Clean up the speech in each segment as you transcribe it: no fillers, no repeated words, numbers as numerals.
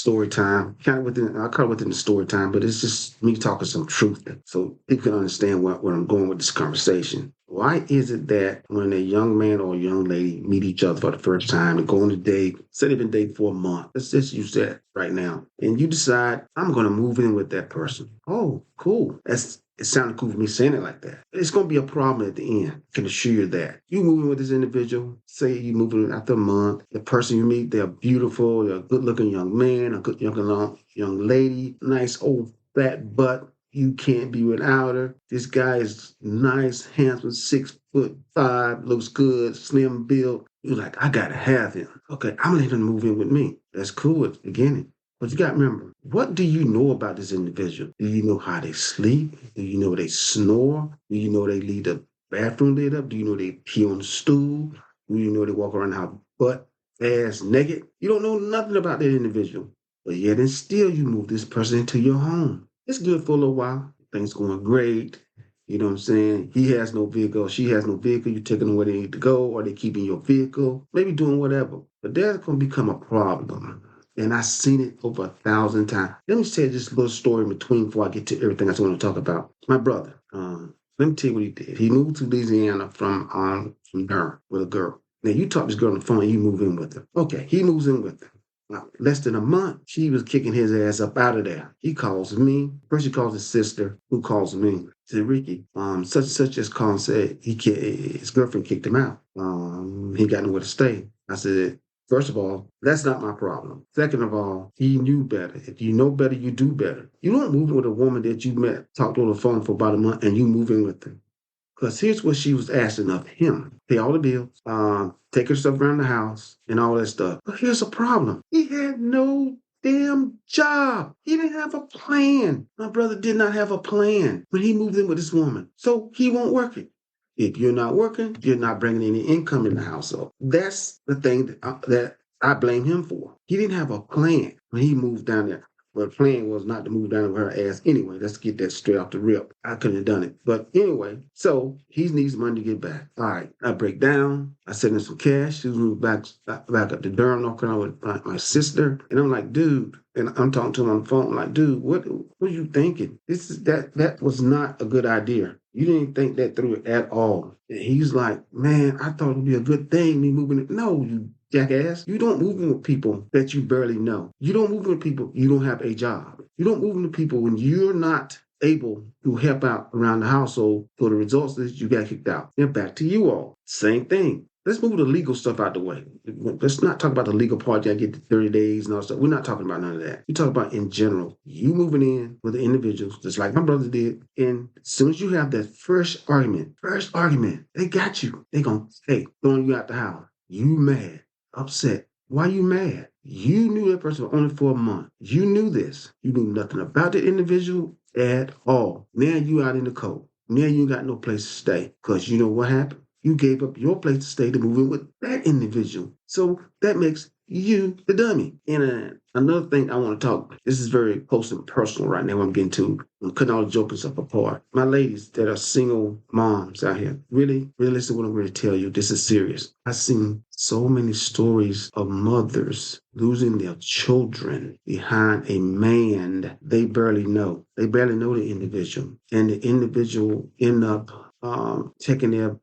story time, kind of I call it within the story time, but it's just me talking some truth so people can understand where I'm going with this conversation. Why is it that when a young man or a young lady meet each other for the first time and go on a date, say they've been dating for a month, let's just use that right now, and you decide, I'm going to move in with that person. Oh, cool. It sounded cool for me saying it like that. It's going to be a problem at the end. I can assure you that. You moving with this individual, say you moving after a month, the person you meet, they're beautiful, they're a good looking young man, a good young lady, nice old fat butt. You can't be without her. This guy is nice, handsome, 6'5", looks good, slim build. You're like, I gotta have him. Okay, I'm gonna let him move in with me. That's cool at the beginning. But you got to remember, what do you know about this individual? Do you know how they sleep? Do you know they snore? Do you know they leave the bathroom lit up? Do you know they pee on the stool? Do you know they walk around the house butt ass naked? You don't know nothing about that individual. But yet and still you move this person into your home. It's good for a little while. Things going great. You know what I'm saying? He has no vehicle. She has no vehicle. You're taking them where they need to go, or they keeping your vehicle. Maybe doing whatever. But there's going to become a problem. And I've seen it over 1,000 times. Let me tell you this little story in between before I get to everything I want to talk about. My brother, let me tell you what he did. He moved to Louisiana from Durham with a girl. Now, you talk to this girl on the phone, you move in with her. Okay, he moves in with her. Now, less than a month, she was kicking his ass up out of there. He calls me. First, he calls his sister, who calls me. Said, Ricky, such and such just called and said his girlfriend kicked him out. He got nowhere to stay. I said, first of all, that's not my problem. Second of all, he knew better. If you know better, you do better. You don't move in with a woman that you met, talked on the phone for about a month, and you move in with her. Because here's what she was asking of him. Pay all the bills, take her stuff around the house, and all that stuff. But here's a problem. He had no damn job. He didn't have a plan. My brother did not have a plan when he moved in with this woman. So he won't work it. If you're not working, you're not bringing any income in the household. That's the thing that I blame him for. He didn't have a plan when he moved down there. But the plan was not to move down with her ass anyway. Let's get that straight off the rip. I couldn't have done it. But anyway, so he needs money to get back. All right, I break down. I send him some cash. He moved back up to Durham, North Carolina with my sister. And I'm like, dude, and I'm talking to him on the phone. I'm like, dude, what are you thinking? That was not a good idea. You didn't think that through at all. And he's like, man, I thought it would be a good thing, me moving it. No, you jackass. You don't move in with people that you barely know. You don't move in with people you don't have a job. You don't move in with people when you're not able to help out around the household. So the results is you got kicked out. Then back to you all. Same thing. Let's move the legal stuff out the way. Let's not talk about the legal part. I get to 30 days and all that stuff. We're not talking about none of that. We talk about in general. You moving in with the individuals, just like my brother did. And as soon as you have that first argument, they got you. They gonna throwing you out the house. You mad, upset. Why you mad? You knew that person only for a month. You knew this. You knew nothing about the individual at all. Now you out in the cold. Now you got no place to stay. Because you know what happened? You gave up your place to stay to move in with that individual. So that makes you the dummy. And another thing I want to talk, this is very close and personal right now. I'm getting to, I'm cutting all the joking stuff apart. My ladies that are single moms out here, really listen to what I'm going to tell you. This is serious. I've seen so many stories of mothers losing their children behind a man they barely know. They barely know the individual. And the individual end up taking their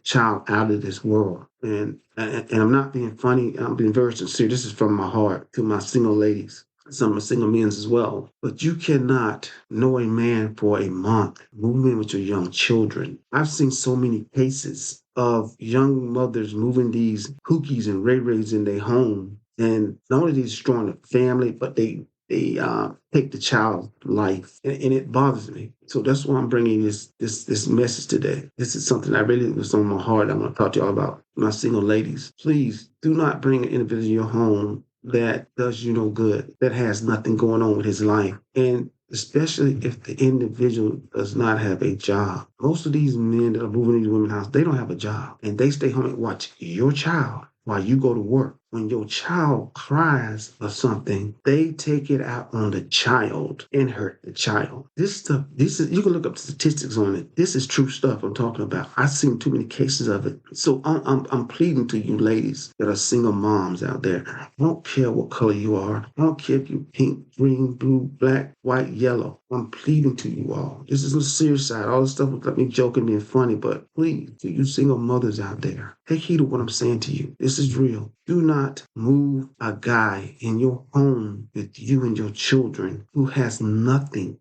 child out of this world. And I'm not being funny. I'm being very sincere. This is from my heart to my single ladies, some of my single men as well. But you cannot know a man for a month, move in with your young children. I've seen so many cases of young mothers moving these hookies and ray-rays in their home. And not only are they destroying the family, but they take the child's life, and it bothers me. So that's why I'm bringing this message today. This is something that really was on my heart. I want to talk to y'all about. My single ladies, please do not bring an individual in your home that does you no good, that has nothing going on with his life, and especially if the individual does not have a job. Most of these men that are moving into women's house, they don't have a job, and they stay home and watch your child while you go to work. when your child cries or something, they take it out on the child and hurt the child. This stuff, this is, you can look up statistics on it. This is true stuff I'm talking about. I've seen too many cases of it. So I'm pleading to you ladies that are single moms out there. I don't care what color you are. I don't care if you're pink, green, blue, black, white, yellow. I'm pleading to you all. This is the serious side. All this stuff will let me joking, being funny, but please, to you single mothers out there, take heed of what I'm saying to you. This is real. Do not move a guy in your home with you and your children who has nothing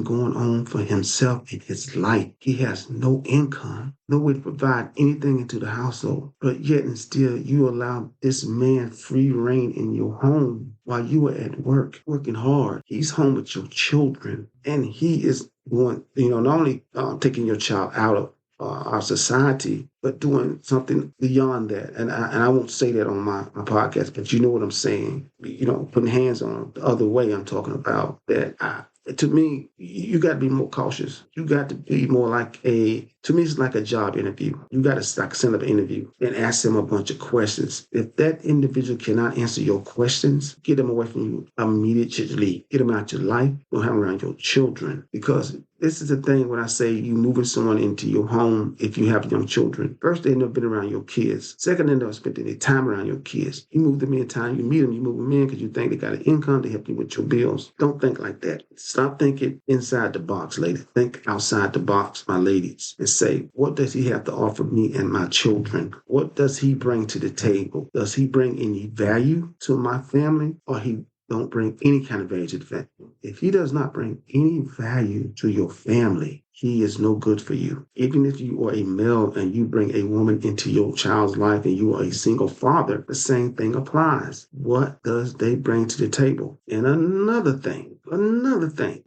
going on for himself in his life. He has no income, no way to provide anything into the household, but yet and still you allow this man free reign in your home while you are at work, working hard. He's home with your children, and he is going, not only taking your child out of our society, but doing something beyond that. And I won't say that on my podcast, but you know what I'm saying. Putting hands on them. The other way I'm talking about that. To me, you got to be more cautious. You got to be more to me, it's like a job interview. You got to send up an interview and ask them a bunch of questions. If that individual cannot answer your questions, get them away from you immediately. Get them out your life. Don't have them around your children. Because this is the thing when I say you moving someone into your home if you have young children. First, they've never been around your kids. Second, they never spent any time around your kids. You move them in time, you meet them, you move them in because you think they got an income to help you with your bills. Don't think like that. Stop thinking inside the box, ladies. Think outside the box, my ladies, and say, what does he have to offer me and my children? What does he bring to the table? Does he bring any value to my family, or he don't bring any kind of value to the family? If he does not bring any value to your family, he is no good for you. Even if you are a male and you bring a woman into your child's life and you are a single father, the same thing applies. What does they bring to the table? And another thing,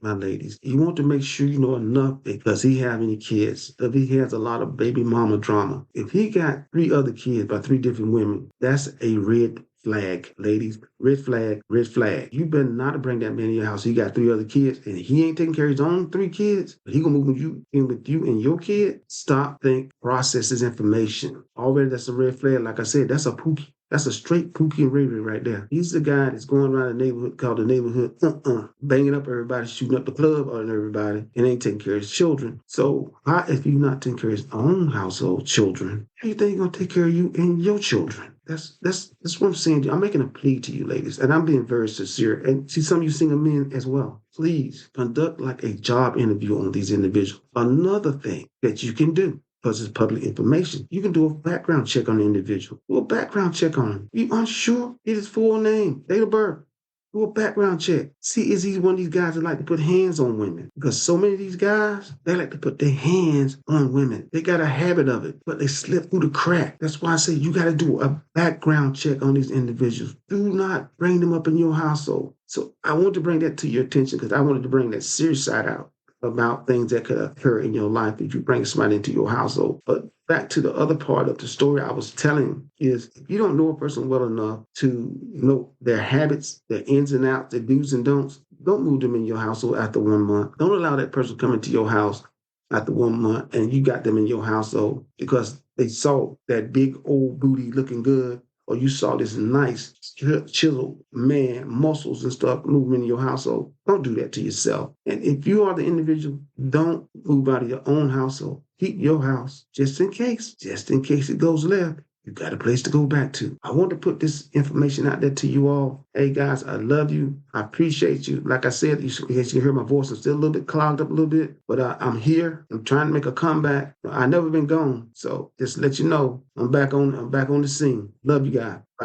my ladies, you want to make sure you know enough because he have any kids. If he has a lot of baby mama drama. If he got 3 other kids by 3 different women, that's a red flag, ladies. Red flag, red flag. You better not bring that man in your house. He got 3 other kids and he ain't taking care of his own 3 kids, but he gonna move with you and your kid. Stop, think, process his information. Already that's a red flag. Like I said, that's a pookie. That's a straight Pookie and Ray Ray right there. He's the guy that's going around the neighborhood called the neighborhood, banging up everybody, shooting up the club on everybody, and ain't taking care of his children. So how, if you're not taking care of his own household children, how you think he's gonna take care of you and your children? That's what I'm saying to you. I'm making a plea to you, ladies, and I'm being very sincere. And see, some of you single men as well. Please conduct like a job interview on these individuals. Another thing that you can do, because it's public information, you can do a background check on the individual. Do a background check on him. You unsure? Get his full name, date of birth. Do a background check. See, is he one of these guys that like to put hands on women? Because so many of these guys, they like to put their hands on women. They got a habit of it, but they slip through the crack. That's why I say you got to do a background check on these individuals. Do not bring them up in your household. So I want to bring that to your attention because I wanted to bring that serious side out about things that could occur in your life if you bring somebody into your household. But back to the other part of the story I was telling is if you don't know a person well enough to know their habits, their ins and outs, their do's and don'ts, don't move them in your household after 1 month. Don't allow that person to come into your house after 1 month and you got them in your household because they saw that big old booty looking good, or you saw this nice chiseled man, muscles and stuff moving in your household. Don't do that to yourself. And if you are the individual, don't move out of your own household. Keep your house just in case it goes left. You got a place to go back to. I want to put this information out there to you all. Hey guys, I love you. I appreciate you. Like I said, you can hear my voice. I'm still a little bit clogged up a little bit, but I'm here. I'm trying to make a comeback. I've never been gone. So just let you know, I'm back on the scene. Love you guys. Bye.